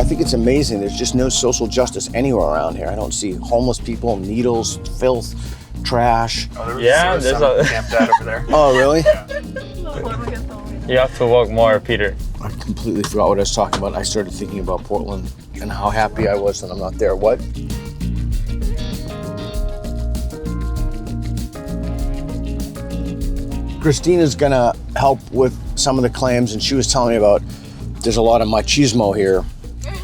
I think it's amazing. There's just no social justice anywhere around here. I don't see homeless people, needles, filth, trash. Oh, there's a camped out over there. Oh, really? You have to walk more, Peter. I completely forgot what I was talking about. I started thinking about Portland and how happy I was that I'm not there. What? Christina's gonna help with some of the claims, and she was telling me about there's a lot of machismo here.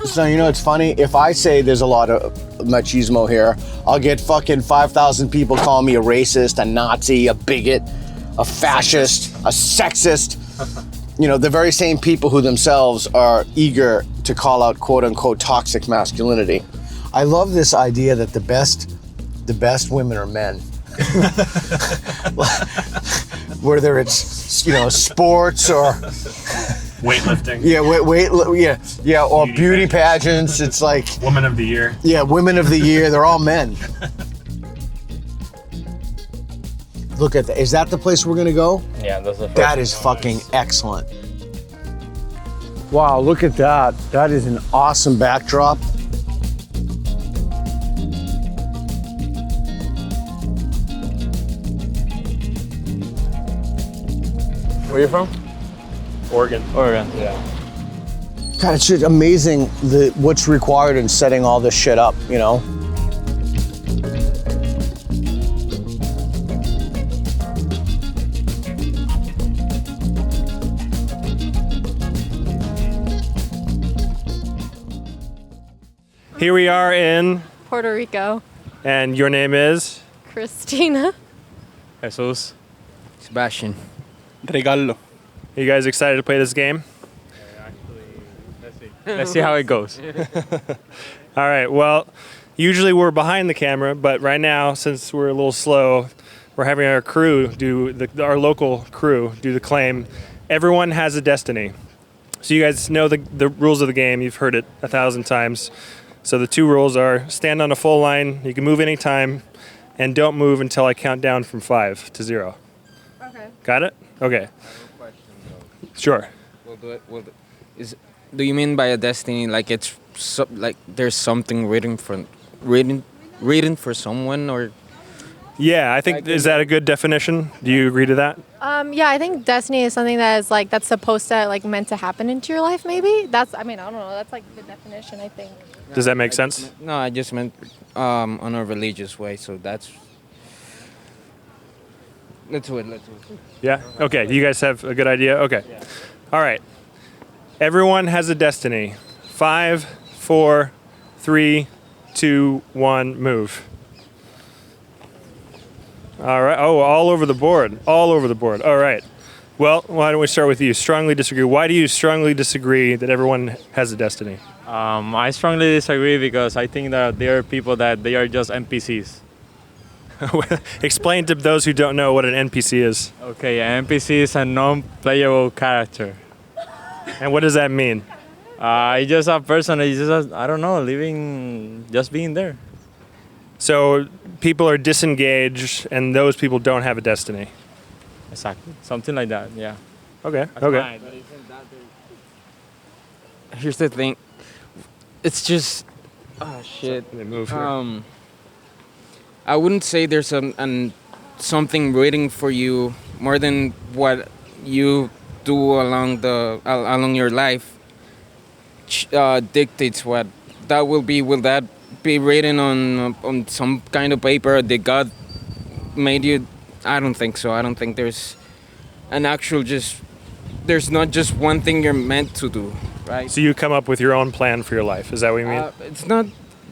So, you know, it's funny, if I say there's a lot of machismo here, I'll get fucking 5,000 people calling me a racist, a Nazi, a bigot, a fascist, a sexist. You know, the very same people who themselves are eager to call out quote unquote toxic masculinity. I love this idea that the best women are men. Whether it's, you know, sports or weightlifting. Yeah, or beauty pageants. It's like Woman of the Year. Yeah, Women of the Year. They're all men. Look at that. Is that the place we're gonna go? Yeah, that's the first. That is fucking excellent. Wow, look at that. That is an awesome backdrop. Where are you from? Oregon. Oregon, yeah. God, it's just amazing what's required in setting all this shit up, you know? Here we are in Puerto Rico. And your name is? Christina. Jesus. Sebastian. Regalo. Are you guys excited to play this game? Let's see how it goes. All right, well, usually we're behind the camera, but right now, since we're a little slow, we're having our crew our local crew do the claim. Everyone has a destiny. So you guys know the rules of the game. You've heard it 1,000 times. So the two rules are stand on a full line, you can move anytime, and don't move until I count down from 5 to 0. Okay. Got it? Okay. I have a question though. Sure. Do you mean by a destiny like it's like there's something written for someone, or? Yeah, I think, is that a good definition? Do you agree to that? Yeah, I think destiny is something that is like that's supposed to like meant to happen into your life. Maybe I don't know. That's like the definition, I think. Does that make sense? No, I just meant on a religious way. So that's. Let's do it. Yeah? Okay, you guys have a good idea? Okay. Yeah. All right. Everyone has a destiny. 5, 4, 3, 2, 1, move. All right. Oh, all over the board. All over the board. All right. Well, why don't we start with you? Strongly disagree. Why do you strongly disagree that everyone has a destiny? I strongly disagree because I think that there are people that they are just NPCs. Explain to those who don't know what an NPC is. Okay, an NPC is a non-playable character. And what does that mean? It's just a person, it's just, I don't know, just being there. So people are disengaged and those people don't have a destiny. Exactly. Something like that, yeah. Okay, okay. Here's the thing. It's just, oh shit. They move here. I wouldn't say there's something waiting for you more than what you do along your life dictates what that will be. Will that be written on some kind of paper? Did God made you? I don't think so. I don't think there's an actual there's not just one thing you're meant to do, right? So you come up with your own plan for your life. Is that what you mean? It's not.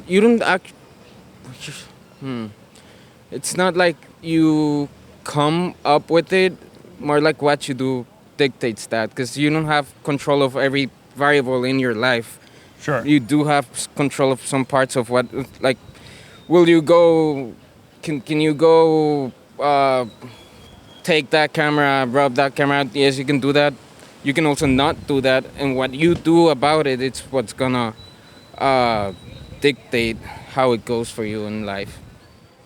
You don't act. It's not like you come up with it. More like what you do dictates that, because you don't have control of every variable in your life. Sure. You do have control of some parts of what, like, will you go? Can you go? Take that camera, rub that camera out. Yes, you can do that. You can also not do that, and what you do about it, it's what's gonna dictate how it goes for you in life.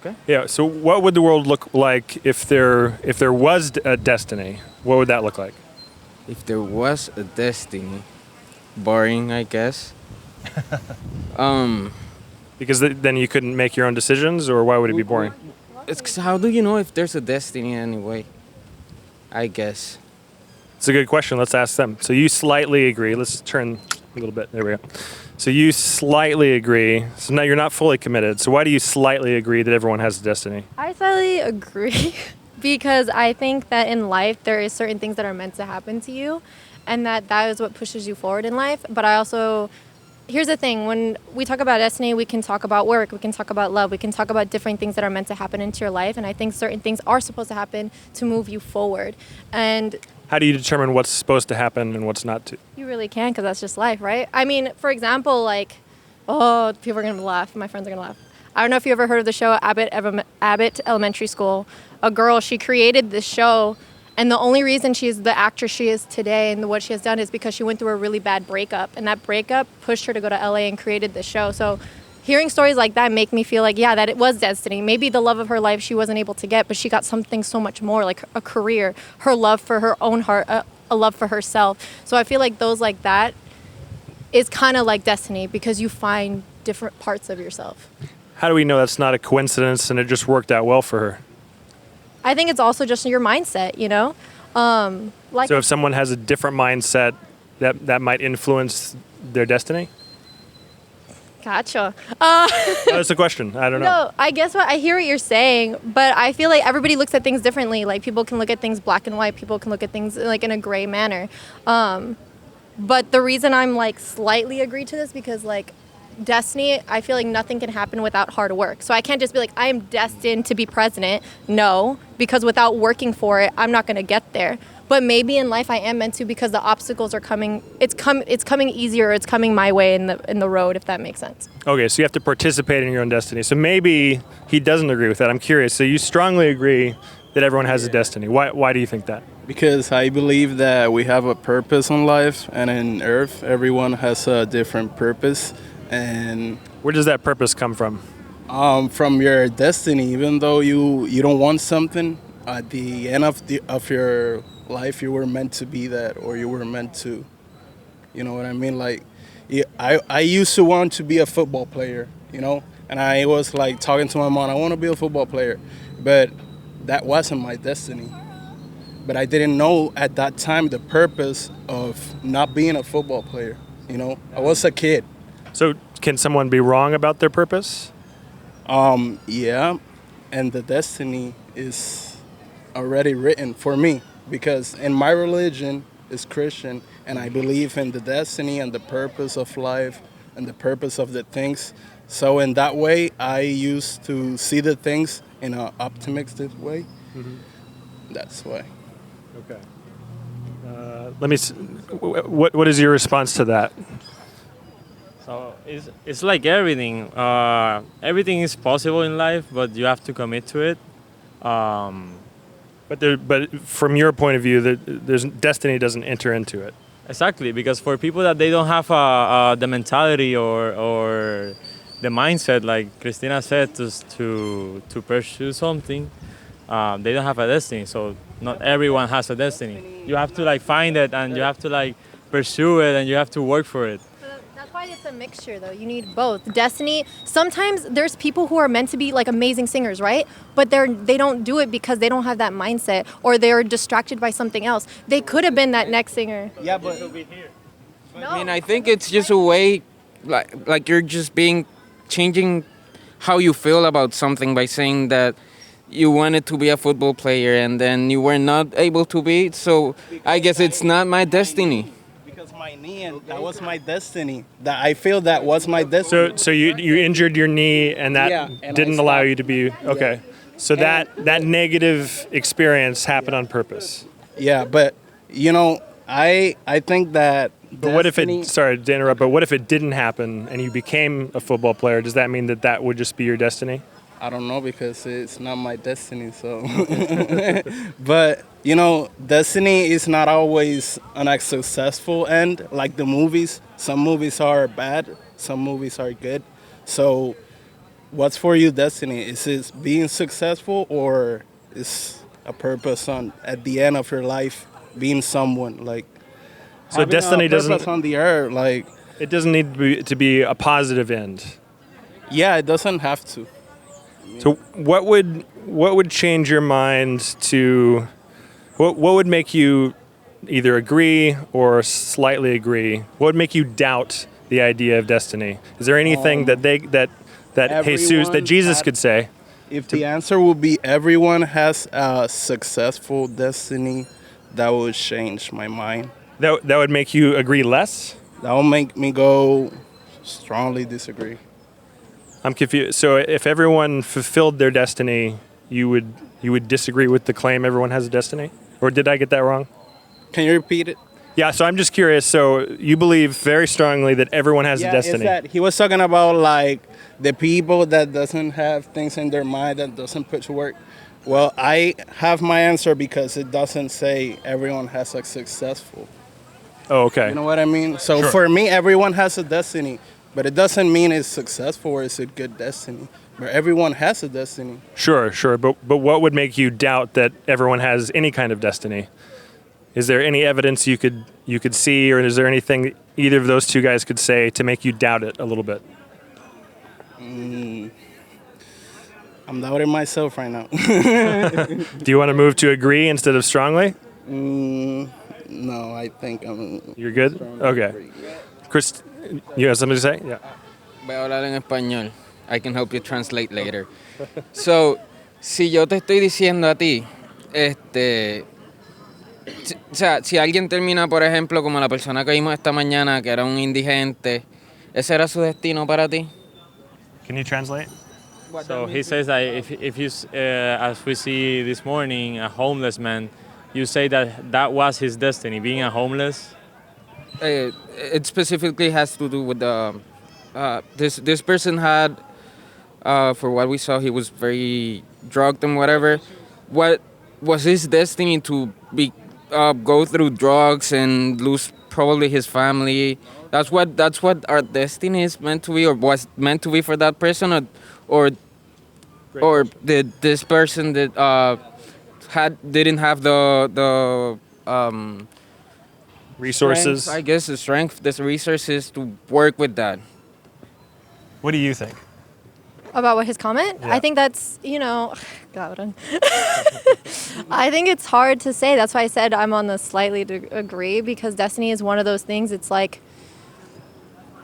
Okay. Yeah. So what would the world look like if there was a destiny? What would that look like? If there was a destiny, boring, I guess. Because then you couldn't make your own decisions, or why would it be boring? It's how do you know if there's a destiny anyway? I guess. It's a good question. Let's ask them. So you slightly agree. Let's turn a little bit. There we go. So you slightly agree. So now you're not fully committed. So why do you slightly agree that everyone has a destiny? I slightly agree because I think that in life there is certain things that are meant to happen to you, and that is what pushes you forward in life. But I also, here's the thing, when we talk about destiny, we can talk about work, we can talk about love, we can talk about different things that are meant to happen into your life, and I think certain things are supposed to happen to move you forward. And How do you determine what's supposed to happen and what's not to? you really can, because that's just life, right? I mean, for example, like, oh, people are going to laugh. My friends are going to laugh. I don't know if you ever heard of the show Abbott Elementary School. A girl, she created this show, and the only reason she's the actress she is today and what she has done is because she went through a really bad breakup, and that breakup pushed her to go to LA and created this show. So hearing stories like that make me feel like, yeah, that it was destiny. Maybe the love of her life she wasn't able to get, but she got something so much more, like a career, her love for her own heart, a love for herself. So I feel like those like that is kind of like destiny because you find different parts of yourself. How do we know that's not a coincidence and it just worked out well for her? I think it's also just your mindset, you know? Like So if someone has a different mindset, that might influence their destiny? Gotcha. That's a question. I don't know. No, I guess what I hear what you're saying, but I feel like everybody looks at things differently. Like people can look at things black and white, people can look at things like in a gray manner. But the reason I'm like slightly agree to this because like destiny, I feel like nothing can happen without hard work. So I can't just be like, I am destined to be president. No, because without working for it, I'm not going to get there. But maybe in life I am meant to because the obstacles are coming. It's coming easier. It's coming my way in the road, if that makes sense. Okay, so you have to participate in your own destiny. So maybe he doesn't agree with that. I'm curious. So you strongly agree that everyone has a destiny. Why do you think that? Because I believe that we have a purpose in life, and in Earth, everyone has a different purpose. And Where does that purpose come from? from your destiny, even though you don't want something, at the end of your life, you were meant to be that, or you were meant to, you know what I mean? Like, I used to want to be a football player, you know, and I was like talking to my mom, I want to be a football player, but that wasn't my destiny. But I didn't know at that time the purpose of not being a football player, you know. I was a kid. So can someone be wrong about their purpose? Yeah, and the destiny is already written for me because in my religion is Christian, and I believe in the destiny and the purpose of life and the purpose of the things. So in that way, I used to see the things in an optimistic way. Mm-hmm. That's why. Okay. Let me. What is your response to that? So it's like everything. Everything is possible in life, but you have to commit to it. But from your point of view, there's destiny doesn't enter into it. Exactly, because for people that they don't have the mentality or the mindset, like Christina said, to pursue something, they don't have a destiny. So not everyone has a destiny. You have to like find it, and you have to like pursue it, and you have to work for it. That's why it's a mixture, though. You need both. Destiny, sometimes there's people who are meant to be like amazing singers, right? But they don't do it because they don't have that mindset, or they're distracted by something else. They could have been that next singer. Yeah, but I mean, I think it's just a way, like you're just changing how you feel about something by saying that you wanted to be a football player and then you were not able to be. So I guess it's not my destiny. Because my knee, and that was my destiny. That I feel that was my destiny. So you injured your knee, and that and didn't I allow stopped. you to be okay. So that negative experience happened on purpose. Yeah, but you know, I think that. But what if it? Sorry to interrupt. But what if it didn't happen and you became a football player? Does that mean that would just be your destiny? I don't know because it's not my destiny. So, but you know, destiny is not always a successful end. Like the movies, some movies are bad, some movies are good. So, what's for you destiny? Is it being successful, or is a purpose at the end of your life being someone like? So destiny a purpose doesn't. on the earth, like It doesn't need to be a positive end. Yeah, it doesn't have to. So what would change your mind to what would make you either agree or slightly agree? What would make you doubt the idea of destiny? Is there anything that Jesus could say? If the answer would be everyone has a successful destiny, that would change my mind. That would make you agree less? That would make me go strongly disagree. I'm confused. So if everyone fulfilled their destiny, you would disagree with the claim everyone has a destiny? Or did I get that wrong? Can you repeat it? Yeah, so I'm just curious. So you believe very strongly that everyone has a destiny? Yeah, he was talking about like the people that doesn't have things in their mind, that doesn't put to work. Well, I have my answer because it doesn't say everyone has a successful. Oh, okay. You know what I mean? So for me, everyone has a destiny, but it doesn't mean it's successful or it's a good destiny. But everyone has a destiny. Sure. But what would make you doubt that everyone has any kind of destiny? Is there any evidence you could see, or is there anything either of those two guys could say to make you doubt it a little bit? I'm doubting myself right now. Do you want to move to agree instead of strongly? No, I think I'm... You're good? Okay. Chris, you have something to say? Yeah. Voy a hablar en español. I can help you translate later. So, si yo te estoy diciendo a ti, o sea, si alguien termina, por ejemplo, como la persona que vimos esta mañana, que era un indigente, ¿ese era su destino para ti? Can you translate? So he says that if you, as we see this morning, a homeless man, you say that was his destiny, being a homeless? It specifically has to do with the... this person had, for what we saw, he was very drugged and whatever. What was his destiny to be go through drugs and lose probably his family? That's what our destiny is meant to be, or was meant to be for that person, or did this person that didn't have the Resources? strength, I guess the resources to work with that. What do you think? About what his comment? Yeah. I think that's, cabrón. I think it's hard to say. That's why I said I'm on the slightly agree, because destiny is one of those things. It's like,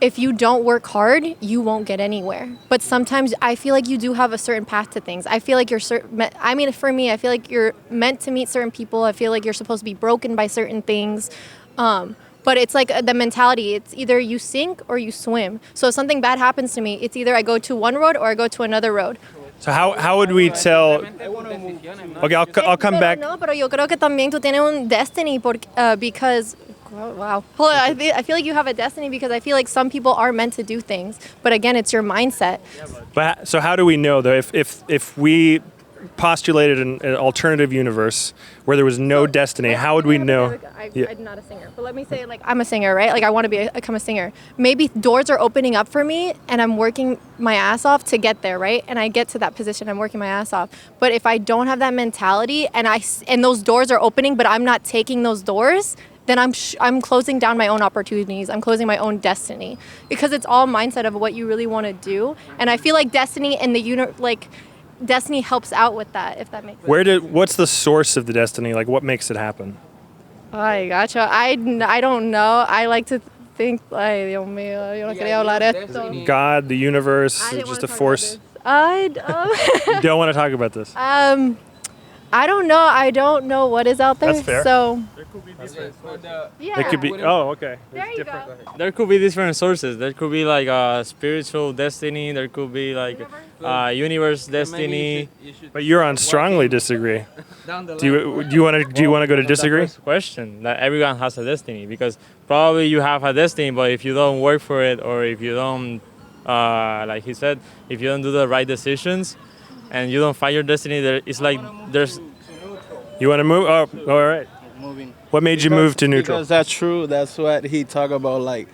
if you don't work hard, you won't get anywhere. But sometimes I feel like you do have a certain path to things. I feel like for me, I feel like you're meant to meet certain people. I feel like you're supposed to be broken by certain things. But it's like the mentality. It's either you sink or you swim. So if something bad happens to me, it's either I go to one road or I go to another road. So how would we tell? Okay, I'll come back. No, pero yo creo que también tú tienes un destiny because... Wow. Hold on, I feel like you have a destiny because I feel like some people are meant to do things. But again, it's your mindset. But so how do we know, though, if we postulated an alternative universe where there was no destiny, how would we know? I'm not a singer, but let me say, like, I'm a singer, right? Like, I want to become a singer. Maybe doors are opening up for me, and I'm working my ass off to get there, right? And I get to that position, I'm working my ass off. But if I don't have that mentality, and those doors are opening, but I'm not taking those doors, then I'm closing down my own opportunities. I'm closing my own destiny, because it's all mindset of what you really want to do. And I feel like destiny and destiny helps out with that, if that makes sense. What's the source of the destiny? Like, what makes it happen? Ay, gacho. I don't know. I like to think, ay, Dios mío, yo no quería hablar esto. God, the universe, just a force. I You don't want to talk about this. I don't know. I don't know what is out there. That's fair. So Yeah. It could be. Oh, okay. There you go. There could be different sources. There could be like a spiritual destiny. There could be like universe destiny. But you're on strongly disagree. Do you want to go to disagree? Question that everyone has a destiny, because probably you have a destiny, but if you don't work for it, or if you don't, like he said, if you don't do the right decisions, and you don't find your destiny, it's like there's. You want to move? Oh, all right. Moving. What made you move to neutral? Because that's true. That's what he talked about. Like,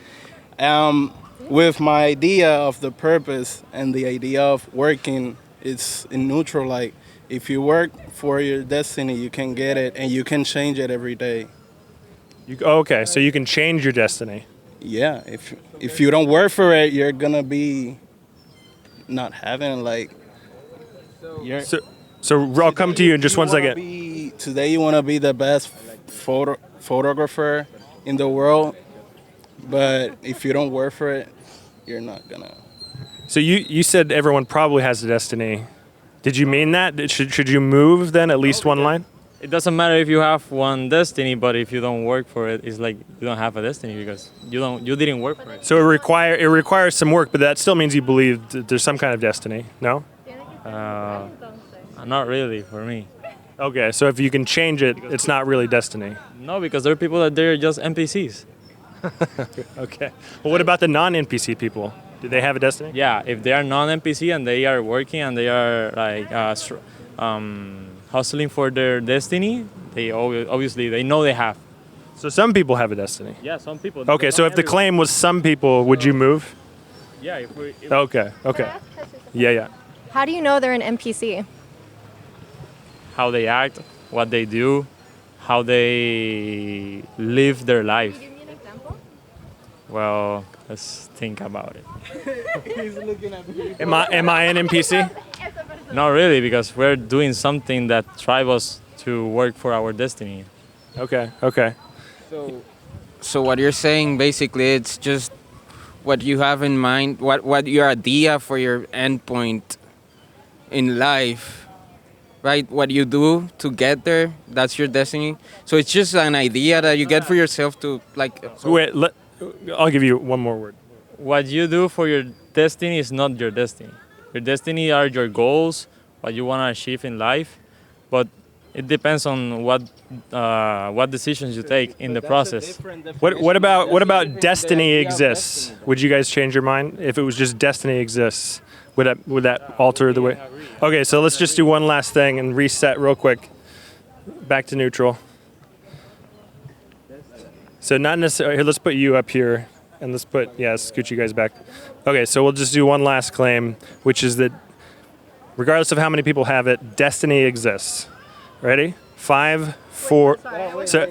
with my idea of the purpose and the idea of working, it's in neutral. Like, if you work for your destiny, you can get it, and you can change it every day. Okay, so you can change your destiny. yeah, if you don't work for it, you're gonna be not having like. You're, So I'll come to you in just one second. Today you want to be the best photographer in the world, but if you don't work for it, you're not gonna. So you said everyone probably has a destiny. Did you mean that? Should you move then at least one line? It doesn't matter if you have one destiny, but if you don't work for it, it's like you don't have a destiny because you didn't work for it. So it requires some work, but that still means you believe that there's some kind of destiny. No? Not really for me. Okay, so if you can change it, it's not really destiny. No, because there are people that they're just NPCs. Okay. Well, what about the non-NPC people? Do they have a destiny? Yeah, if they are non-NPC and they are working and they are like hustling for their destiny, they obviously they know they have. So some people have a destiny. Yeah, some people. Okay, so if the claim was some people, would you move? Yeah, if Okay. Yeah. How do you know they're an NPC? how they act, what they do, how they live their life. Can you give me an example? Well, let's think about it. Am I an NPC? Not really, because we're doing something that drives us to work for our destiny. Okay. So what you're saying basically, it's just what you have in mind, what your idea for your endpoint in life, right? What you do to get there, that's your destiny. So it's just an idea that you get for yourself to like. Wait, I'll give you one more word. What you do for your destiny is not your destiny. Your destiny are your goals, what you want to achieve in life, but it depends on what decisions you take in the process. What about destiny exists? Would you guys change your mind if it was just destiny exists? Would that alter the way? Okay, so let's just do one last thing and reset real quick. Back to neutral. So not necessarily. Here, let's put you up here, and let's scoot you guys back. Okay, so we'll just do one last claim, which is that regardless of how many people have it, destiny exists. Ready? 5, 4. So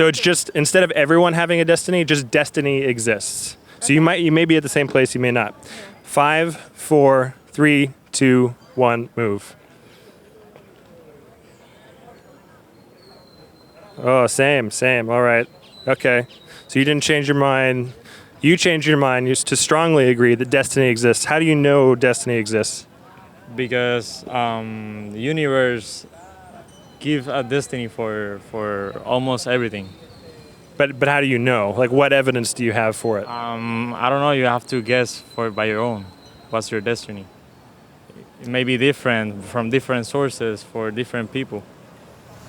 it's just instead of everyone having a destiny, just destiny exists. So you may be at the same place, you may not. 5, 4, 3, 2, 1, move. Oh, same. All right. Okay. So you didn't change your mind. You changed your mind to strongly agree that destiny exists. How do you know destiny exists? Because the universe gives a destiny for almost everything. But how do you know? Like, what evidence do you have for it? I don't know. You have to guess by your own. What's your destiny? It may be different from different sources for different people.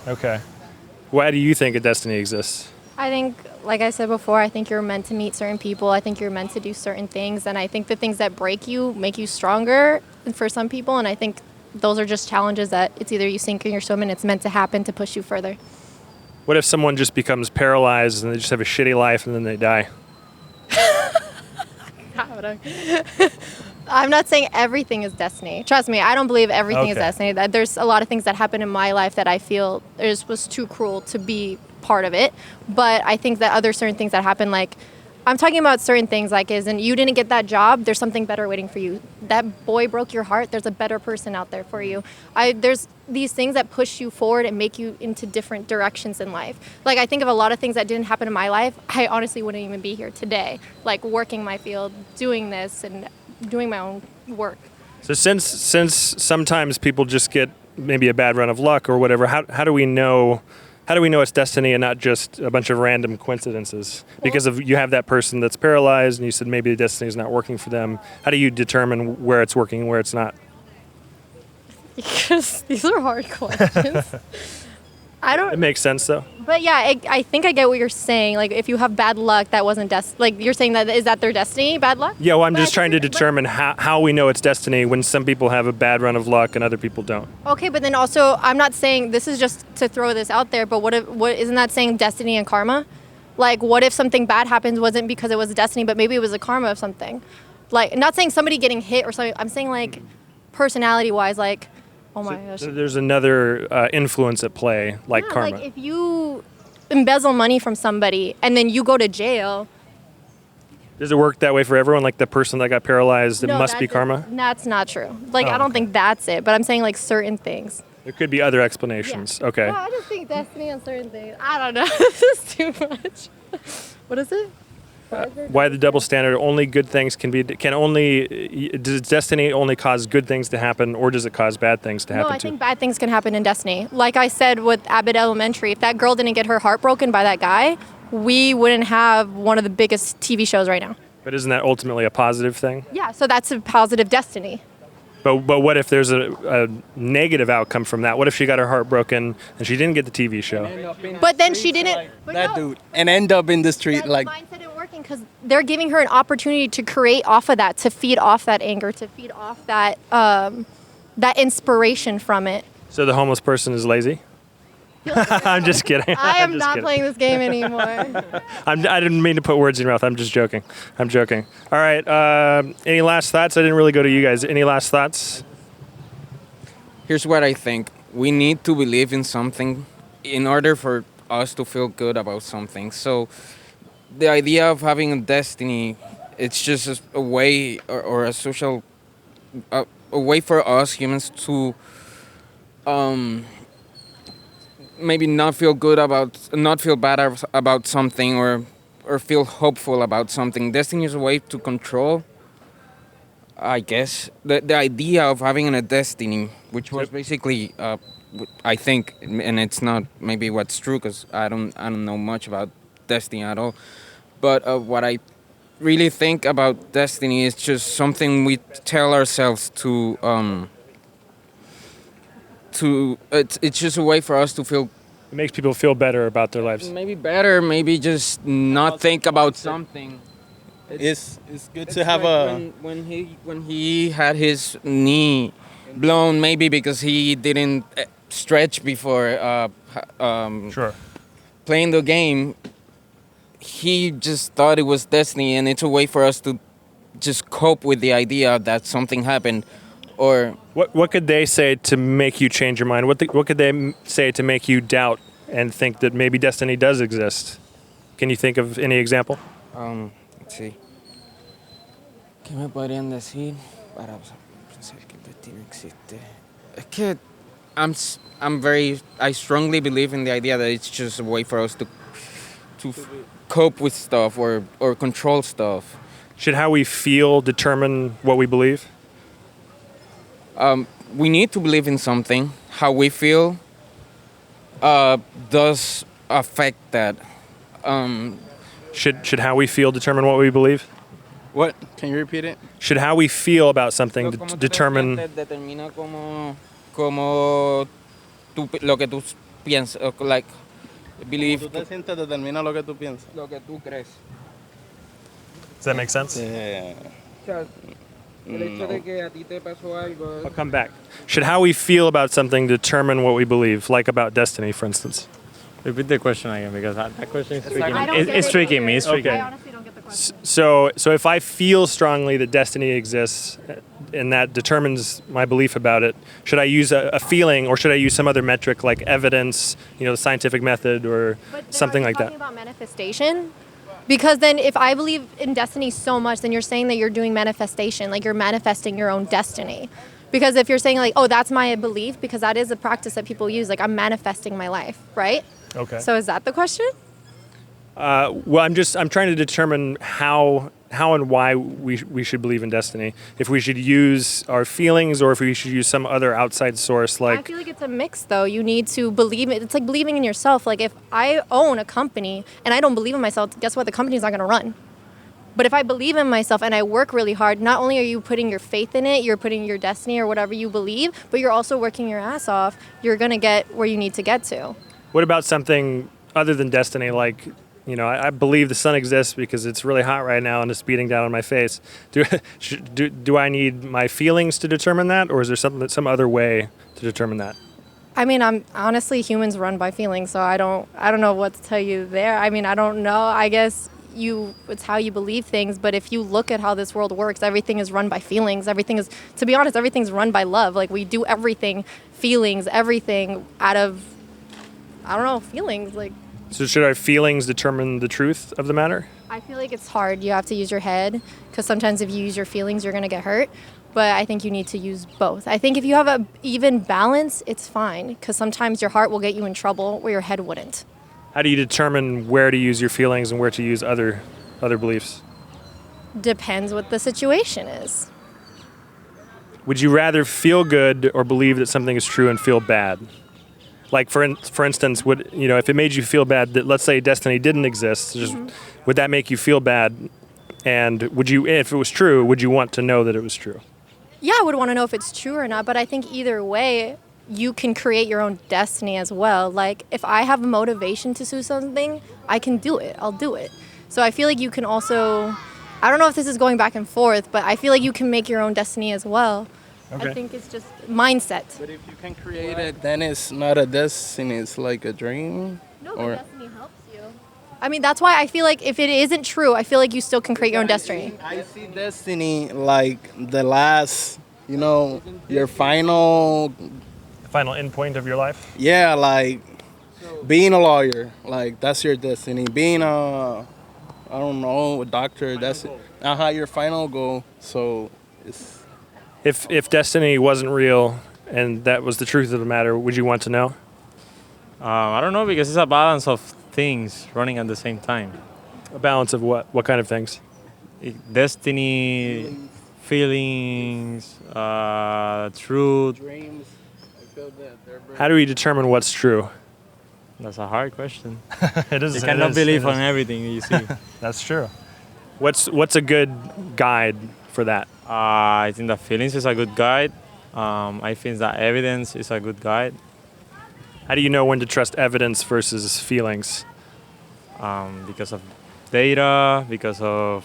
Okay. Why do you think a destiny exists? I think, like I said before, I think you're meant to meet certain people. I think you're meant to do certain things. And I think the things that break you make you stronger for some people. And I think those are just challenges that it's either you sink or you swim, and it's meant to happen to push you further. What if someone just becomes paralyzed and they just have a shitty life and then they die? I'm not saying everything is destiny. Trust me, I don't believe everything is destiny. There's a lot of things that happen in my life that I feel was too cruel to be part of it. But I think that other certain things that happen, like I'm talking about certain things like you didn't get that job, there's something better waiting for you. That boy broke your heart, there's a better person out there for you. There's these things that push you forward and make you into different directions in life. Like I think of a lot of things that didn't happen in my life, I honestly wouldn't even be here today. Like working my field, doing this and doing my own work. So since sometimes people just get maybe a bad run of luck or whatever, how do we know it's destiny and not just a bunch of random coincidences? Because you have that person that's paralyzed and you said maybe the destiny is not working for them. How do you determine where it's working and where it's not? Because these are hard questions. It makes sense though. But yeah, I think I get what you're saying. Like if you have bad luck, that wasn't like you're saying is that their destiny, bad luck? Yeah, well I'm just trying to determine how we know it's destiny when some people have a bad run of luck and other people don't. Okay, but then also I'm not saying, this is just to throw this out there, but what isn't that saying destiny and karma? Like what if something bad happens wasn't because it was a destiny, but maybe it was a karma of something? Like not saying somebody getting hit or something, I'm saying like personality wise, like oh my gosh. There's another influence at play, like karma. Like if you embezzle money from somebody and then you go to jail. Does it work that way for everyone? Like the person that got paralyzed, it must be karma? That's not true. Like, I don't okay. think that's it, but I'm saying like certain things. There could be other explanations. Okay. Yeah, I just think destiny on certain things. I don't know. This is too much. What is it? Why the double standard? Only good things does destiny only cause good things to happen, or does it cause bad things to happen No, I too? think bad things can happen in destiny. Like I said with Abbott Elementary, if that girl didn't get her heart broken by that guy, we wouldn't have one of the biggest TV shows right now. But isn't that ultimately a positive thing? Yeah, so that's a positive destiny. But what if there's a negative outcome from that? What if she got her heart broken and she didn't get the TV show? But then she didn't. But That no, dude, and end up in the street that like. mindset isn't working because they're giving her an opportunity to create off of that, to feed off that anger, to feed off that that inspiration from it. So the homeless person is lazy? I'm just kidding. I am I'm just not kidding. playing this game anymore. I didn't mean to put words in your mouth. I'm just joking. I'm joking. All right. Any last thoughts? I didn't really go to you guys. Any last thoughts? Here's what I think. We need to believe in something in order for us to feel good about something. So the idea of having a destiny, it's just a way or a social, a way for us humans to maybe not feel bad about something or feel hopeful about something. Destiny is a way to control, I guess, the idea of having a destiny, which was basically, I think, and it's not maybe what's true because I don't know much about destiny at all, but what I really think about destiny is just something we tell ourselves it's just a way for us to feel It makes people feel better about their lives. maybe better, maybe just not think about something. It's good to have like when he had his knee blown, maybe because he didn't stretch before Sure. playing the game. He just thought it was destiny, and it's a way for us to just cope with the idea that something happened, or What could they say to make you change your mind? What could they say to make you doubt and think that maybe destiny does exist? Can you think of any example? let's see. ¿Qué me podrían decir para pensar que el destino existe? Es que I strongly believe in the idea that it's just a way for us to cope with stuff or control stuff. Should how we feel determine what we believe? We need to believe in something. How we feel does affect that. Should how we feel determine what we believe? What? Can you repeat it? Should how we feel about something Como tú te determine? sientes determina como lo que tú piensas, like believe Tú te sientes determina lo que tú piensas. lo que tú crees. Does that make sense? Yeah. O sea, el hecho de que a ti te pasó algo. I'll come back. Should how we feel about something determine what we believe, like about destiny, for instance? Repeat the question again because that question is tricking I me. don't get It's it tricking me. It's either. tricking I me. honestly don't get the question. So if I feel strongly that destiny exists, and that determines my belief about it, should I use a feeling, or should I use some other metric like evidence, the scientific method, or But then something are you like that? talking about manifestation? Because then if I believe in destiny so much, then you're saying that you're doing manifestation, like you're manifesting your own destiny. Because if you're saying like, oh, that's my belief, because that is a practice that people use, like I'm manifesting my life, right? Okay. So is that the question? Well, I'm trying to determine how and why we should believe in destiny. If we should use our feelings, or if we should use some other outside source, I like feel like it's a mix though. You need to believe it. It's like believing in yourself. Like if I own a company and I don't believe in myself, guess what? The company's not going to run. But if I believe in myself and I work really hard, not only are you putting your faith in it, you're putting your destiny or whatever you believe, but you're also working your ass off. You're going to get where you need to get to. what about something other than destiny, like I believe the sun exists because it's really hot right now and it's beating down on my face. Do I need my feelings to determine that, or is there some other way to determine that? I mean, I'm honestly, humans run by feelings, so I don't know what to tell you there. I mean, I don't know. I guess it's how you believe things, but if you look at how this world works, everything is run by feelings. To be honest, everything's run by love. Like we do everything, feelings, everything out of, I don't know, feelings. Like So should our feelings determine the truth of the matter? I feel like it's hard. You have to use your head because sometimes if you use your feelings, you're going to get hurt. But I think you need to use both. I think if you have a even balance, it's fine because sometimes your heart will get you in trouble where your head wouldn't. How do you determine where to use your feelings and where to use other beliefs? Depends what the situation is. Would you rather feel good or believe that something is true and feel bad? Like for instance, would if it made you feel bad that, let's say, destiny didn't exist, would that make you feel bad? And would you, if it was true, would you want to know that it was true? Yeah, I would want to know if it's true or not, but I think either way, you can create your own destiny as well. Like if I have a motivation to do something, I can do it. I'll do it. So I feel like you can also, I don't know if this is going back and forth, but I feel like you can make your own destiny as well. Okay. I think it's just mindset. But if you can create it, then it's not a destiny. It's like a dream. No, but destiny helps you. I mean, that's why I feel like if it isn't true, I feel like you still can create your own destiny. I see destiny like the last, your final. The final end point of your life? Yeah, like being a lawyer, like that's your destiny. Being a doctor, that's your final goal. So it's. If destiny wasn't real and that was the truth of the matter, would you want to know? I don't know, because it's a balance of things running at the same time. A balance of what? What kind of things? Destiny, feelings, truth. Dreams. I feel that they're How do we determine what's true? That's a hard question. It is. You cannot believe on everything you see. That's true. What's a good guide for that? I think that feelings is a good guide. I think that evidence is a good guide. How do you know when to trust evidence versus feelings? Because of data, because of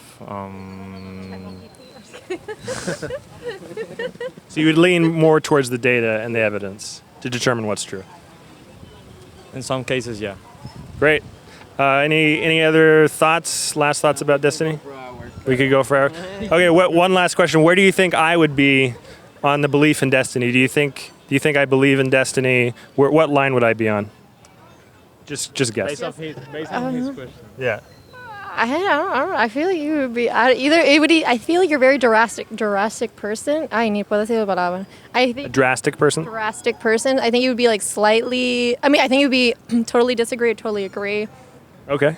So you would lean more towards the data and the evidence to determine what's true. in some cases, yeah. Great. Any other thoughts? Last thoughts about destiny? We could go for hours. Okay. One last question. Where do you think I would be on the belief in destiny? Do you think I believe in destiny? What line would I be on? Just guess. Based on his question. Yeah. I don't know. I feel like you would be either. I feel like you're a very drastic person. Ay, ni puedo decir la palabra. I think A drastic person? drastic person. I think you would be like slightly. I mean, I think you would be totally disagree or totally agree. Okay.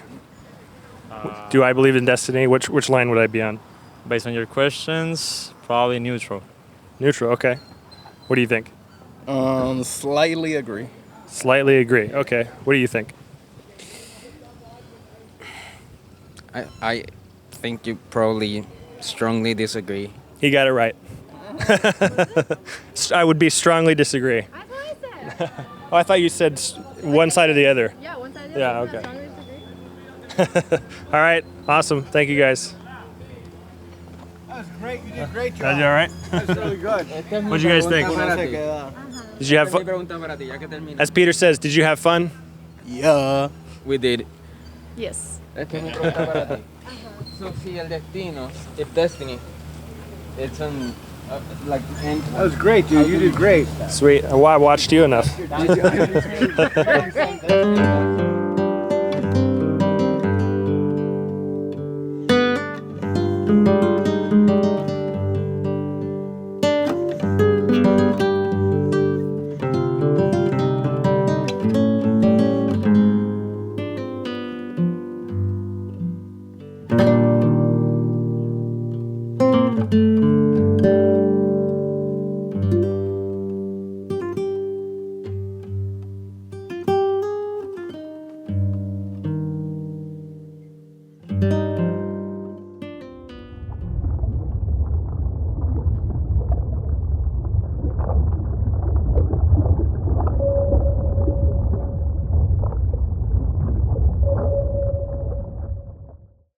Do I believe in destiny? Which line would I be on? Based on your questions, probably neutral. Neutral. Okay. What do you think? Slightly agree. Slightly agree. Okay. What do you think? I think you probably strongly disagree. He got it right. I would be strongly disagree. That's what I said. Oh, I thought you said one side or the other. Yeah, one side. Yeah, okay. All right. Awesome. Thank you guys. That was great. You did a great Is job. that all right? That was really good. What'd you guys think? Did you have fun? As Peter says, did you have fun? Yeah. We did. Yes. Esta es mi pregunta para ti. So, si el destino, if destiny, it's an, like, That was great, dude. You did great. Sweet. Well, I watched you enough.